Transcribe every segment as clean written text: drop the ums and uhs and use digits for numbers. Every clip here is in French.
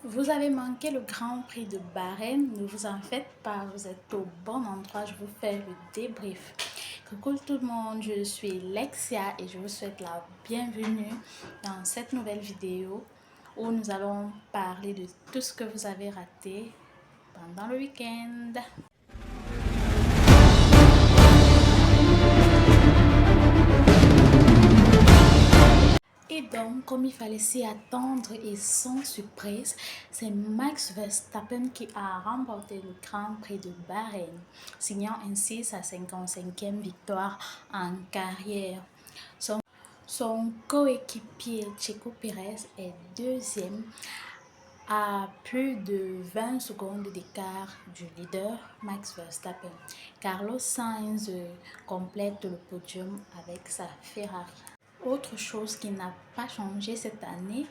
Vous avez manqué le Grand Prix de Bahreïn, ne vous en faites pas, vous êtes au bon endroit, je vous fais le débrief. Coucou tout le monde, je suis Lexia et je vous souhaite la bienvenue dans cette nouvelle vidéo où nous allons parler de tout ce que vous avez raté pendant le week-end. Et donc, comme il fallait s'y attendre et sans surprise, c'est Max Verstappen qui a remporté le Grand Prix de Bahreïn, signant ainsi sa 55e victoire en carrière. Son coéquipier Checo Pérez est deuxième à plus de 20 secondes d'écart du leader Max Verstappen. Carlos Sainz complète le podium avec sa Ferrari. Autre chose qui n'a pas changé cette année,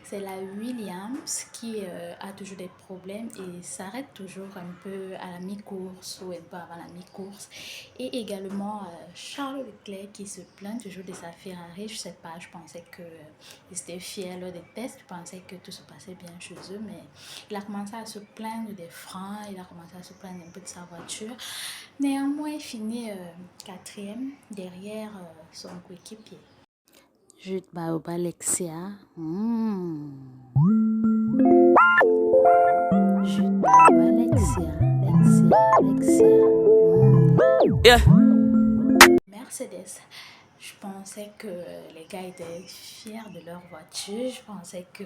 c'est la Williams qui a toujours des problèmes et s'arrête toujours un peu à la mi-course ou un peu avant la mi-course. Et également Charles Leclerc qui se plaint toujours de sa Ferrari. Je sais pas, je pensais qu'ils étaient fiers lors des tests, je pensais que tout se passait bien chez eux, mais il a commencé à se plaindre des freins, il a commencé à se plaindre un peu de sa voiture. Néanmoins, il finit quatrième derrière son coéquipier. Jus de baobab Lexia. Jus de baobab Lexia. Yeah. Mercedes. Je pensais que les gars étaient fiers de leur voiture. Je pensais que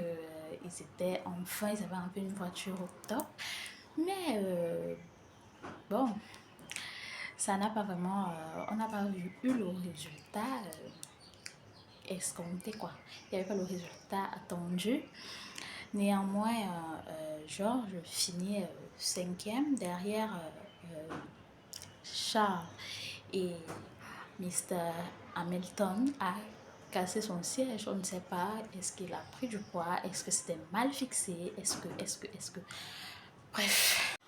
ils avaient enfin une voiture au top. Mais bon, ça n'a pas vraiment, on n'a pas eu le résultat escompté quoi. Il n'y avait pas le résultat attendu. Néanmoins, Georges finit cinquième derrière Charles et Mr. Hamilton a cassé son siège. On ne sait pas, est-ce qu'il a pris du poids, est-ce que c'était mal fixé, est-ce que... Bref.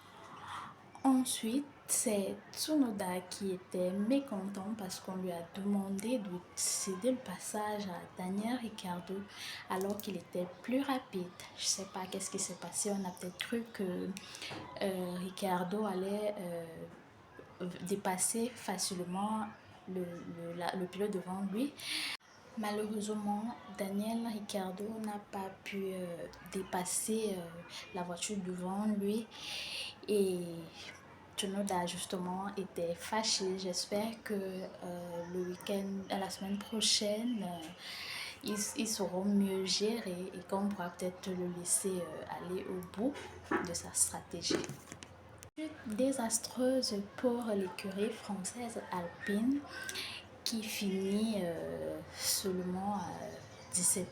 Ensuite, c'est Tsunoda qui était mécontent parce qu'on lui a demandé de céder le passage à Daniel Ricciardo alors qu'il était plus rapide. Je ne sais pas qu'est-ce qui s'est passé. On a peut-être cru que Ricciardo allait dépasser facilement le pilote devant lui. Malheureusement, Daniel Ricciardo n'a pas pu dépasser la voiture devant lui et Tsunoda justement était fâché. J'espère que le week-end, la semaine prochaine, ils sauront mieux gérer et qu'on pourra peut-être le laisser aller au bout de sa stratégie. Désastreuse pour l'écurie française Alpine qui finit seulement 17e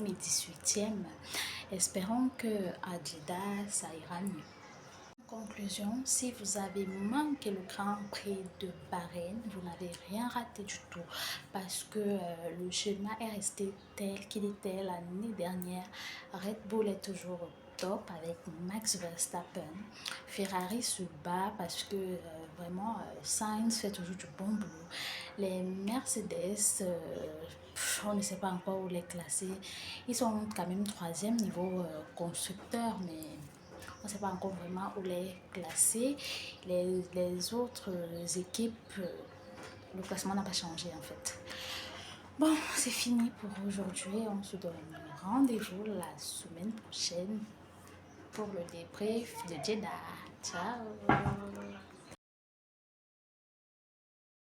et 18e. Espérons que Adidas ça ira mieux. En conclusion, si vous avez manqué le Grand Prix de Bahreïn, vous n'avez rien raté du tout parce que le schéma est resté tel qu'il était l'année dernière. Red Bull est toujours au top avec Max Verstappen. Ferrari se bat parce que vraiment Sainz fait toujours du bon boulot. Les Mercedes, on ne sait pas encore où les classer. Ils sont quand même troisième niveau constructeur, mais on ne sait pas encore vraiment où les classer. Les autres équipes, le classement n'a pas changé en fait. Bon, c'est fini pour aujourd'hui. On se donne rendez-vous la semaine prochaine pour le débrief de Jeddah. Ciao!